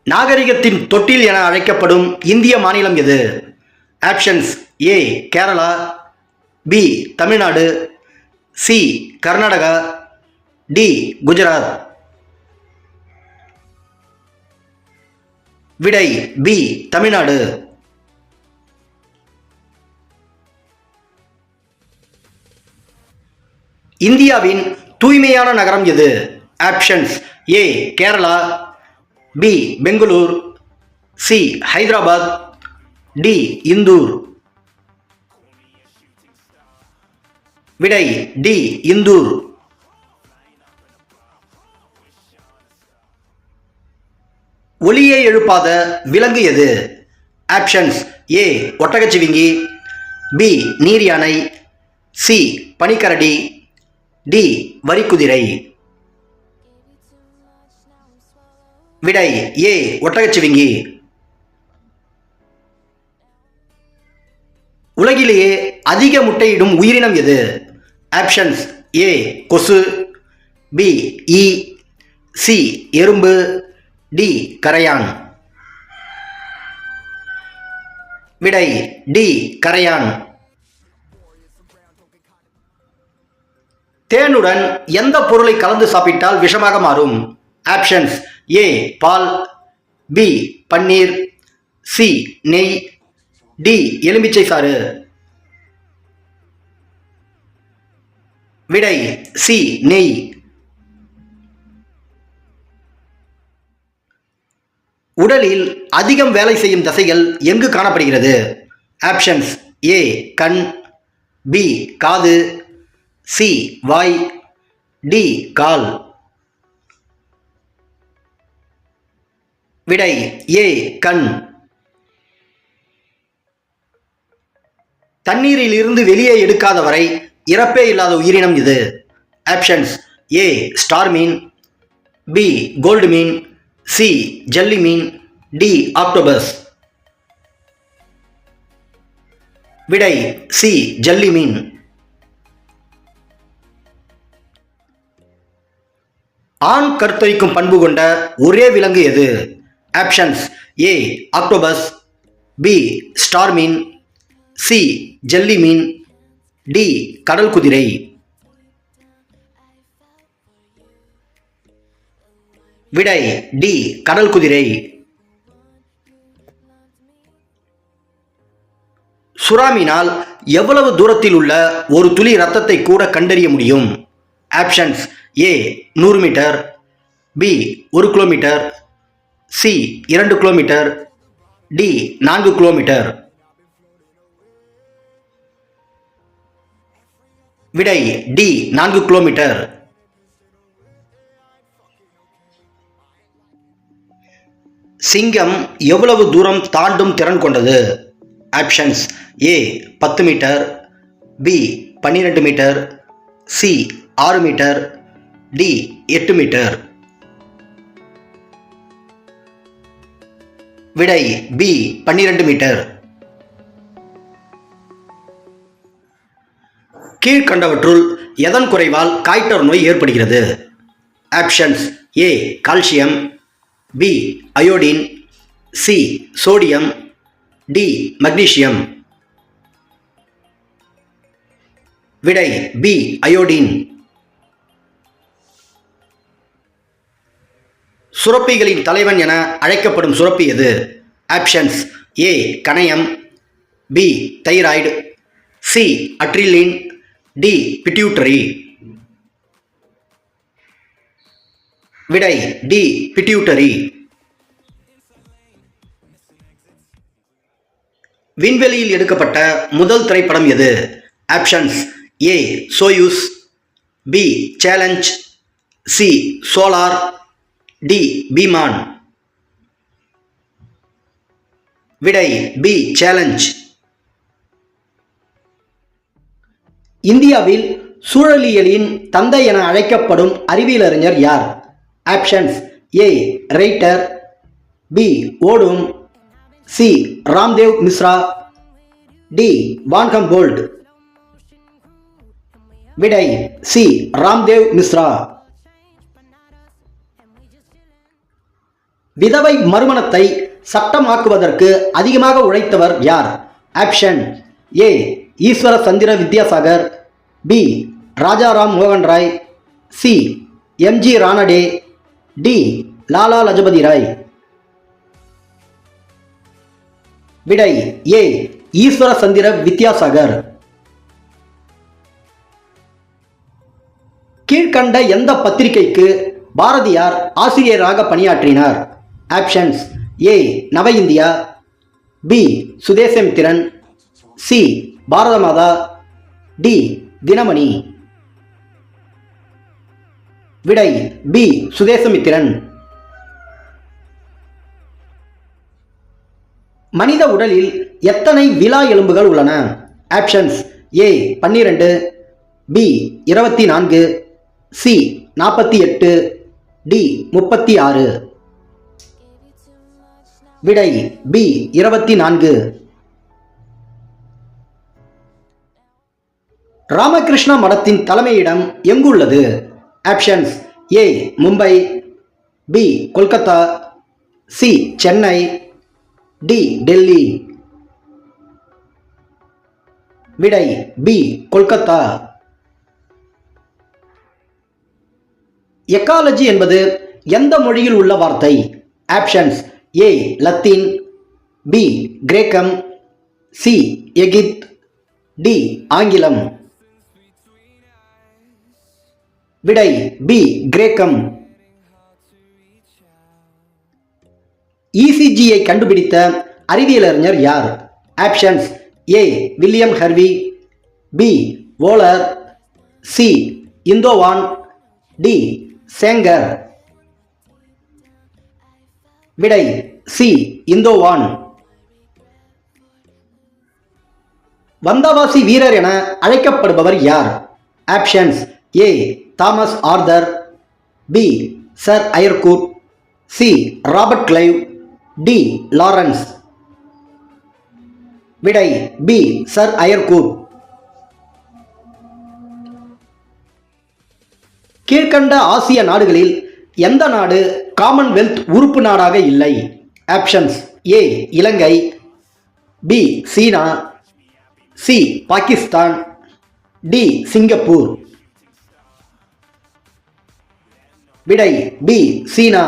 நாகரிகத்தின் தொட்டில் என அழைக்கப்படும் இந்திய மாநிலம் எது? Options: A Kerala, B Tamil Nadu, C Karnataka, D Gujarat. விடை பி தமிழ்நாடு. இந்தியாவின் தூய்மையான நகரம் எது? Options: A Kerala, B Bangalore, C Hyderabad, D Indore. விடை டி இந்தூர். ஒலியை எழுப்பாத விலங்கு எது? ஆப்ஷன்ஸ்: ஏ ஒட்டகச்சிவிங்கி, பி நீர் யானை, சி பனிக்கரடி, டி வரிக்குதிரை. விடை ஏ ஒட்டகச்சிவிங்கி. உலகிலேயே அதிக முட்டையிடும் உயிரினம் எது? ஆப்ஷன்ஸ்: ஏ கொசு, பி ஈ, சி எறும்பு, டி கரையான். விடை டி கரையான். தேனுடன் எந்த பொருளை கலந்து சாப்பிட்டால் விஷமாக மாறும்? ஆப்ஷன்ஸ்: ஏ பால், பி பன்னீர், சி நெய், டி எலுமிச்சை சாறு. விடை சி நெய். உடலில் அதிகம் வேலை செய்யும் தசைகள் எங்கு காணப்படுகிறது? ஆப்ஷன்ஸ்: ஏ கண், பி காது, சி வாய், டி கால். விடை ஏ கண். தண்ணீரில் இருந்து வெளியே எடுக்காத வரை இறப்பே இல்லாத உயிரினம் இது? ஆப்ஷன்ஸ்: ஏ ஸ்டார் மீன், பி கோல்டு மீன், சி ஜல்லி மீன், டி ஆக்டோபஸ். விடை சி ஜல்லி மீன். ஆண் கருத்தரிக்கும் பண்பு கொண்ட ஒரே விலங்கு எது? ஆப்ஷன்ஸ்: ஏ ஆக்டோபஸ், பி ஸ்டார் மீன், சி ஜல்லி மீன், டி கடல் குதிரை. விடை டி கடல் குதிரை. சுறா மீனால் எவ்வளவு தூரத்தில் உள்ள ஒரு துளி இரத்தத்தை கூட கண்டறிய முடியும்? Options: A 100 metre, B 1 kilometre, C 2 kilometre, D 4 kilometre. விடை டி 4 கிலோமீட்டர். சிங்கம் எவ்வளவு தூரம் தாண்டும் திறன் கொண்டது? Options: A 10 metre, B 12 metre, C 6 metre, D 8 metre. விடை பி 12 மீட்டர். கீழ்கண்டவற்றுள் எதன் குறைவால் காய்டர் நோய் ஏற்படுகிறது? Options: A calcium, B iodine, C sodium, D magnesium. விடை பி அயோடின். சுரப்பிகளின் தலைவன் என அழைக்கப்படும் சுரப்பி எது? ஆப்ஷன்ஸ்: ஏ கணையம், B thyroid, C adrenaline, D pituitary. விடை டி பிட்யூட்டரி. விண்வெளியில் எடுக்கப்பட்ட முதல் திரைப்படம் எது? Options: A Soyuz, B challenge, C solar, D பீமான். விடை பி சேலஞ்ச். இந்தியாவில் சூழலியலின் தந்தை என அழைக்கப்படும் அறிவியலறிஞர் யார்? ஆப்ஷன்ஸ்: ஏ ரைட்டர், பி ஓடும், சி ராம்தேவ் மிஸ்ரா, டி வான் ஹம்போல்ட். விடை சி ராம்தேவ் மிஸ்ரா. விதவை மறுமணத்தை சட்டமாக்குவதற்கு அதிகமாக உழைத்தவர் யார்? ஆப்ஷன் ஏ ஈஸ்வர சந்திர வித்யாசாகர், பி ராஜாராம் மோகன் Roy, C M G Ranade, D Lala Lajpat Rai. விடை ஏ ஈஸ்வர சந்திர வித்யாசாகர். கீழ்கண்ட எந்த பத்திரிகைக்கு பாரதியார் ஆசிரியராக பணியாற்றினார்? ஆப்ஷன்ஸ் ஏ நவ இந்தியா, பி சுதேசமித்திரன், சி பாரத மாதா, டி தினமணி. விடை பி சுதேசமித்திரன். மனித உடலில் எத்தனை விலா எலும்புகள் உள்ளன? Options A 12, B 24, C 48, D 36. விடை பி 24. ராமகிருஷ்ண மடத்தின் தலைமையிடம் எங்குள்ளது? Options A Mumbai, B Kolkata, C Chennai, D Delhi. விடை பி கொல்கத்தா. எக்காலஜி என்பது எந்த மொழியில் உள்ள வார்த்தை? ஆப்ஷன்ஸ் ஏ லத்தீன், பி கிரேக்கம், சி எகிப்த், டி ஆங்கிலம். விடை பி கிரேக்கம். இசிஜியை கண்டுபிடித்த அறிவியலறிஞர் யார்? Options A William Harvey, B Waller, C Einthoven, D Sanger. விடை சி இந்தோவான். வந்தவாசி வீரர் என அழைக்கப்படுபவர் யார்? Options A Thomas Arthur, B Sir Eyre Coote, C Robert Clive, D Lawrence. விடை பி சர் ஐயர்கூட். கீழ்கண்ட ஆசிய நாடுகளில் எந்த நாடு காமன்வெல்த் உறுப்பு நாடாக இல்லை? ஆப்ஷன்ஸ் ஏ இலங்கை, பி சீனா, சி பாகிஸ்தான், டி சிங்கப்பூர். விடை பி சீனா.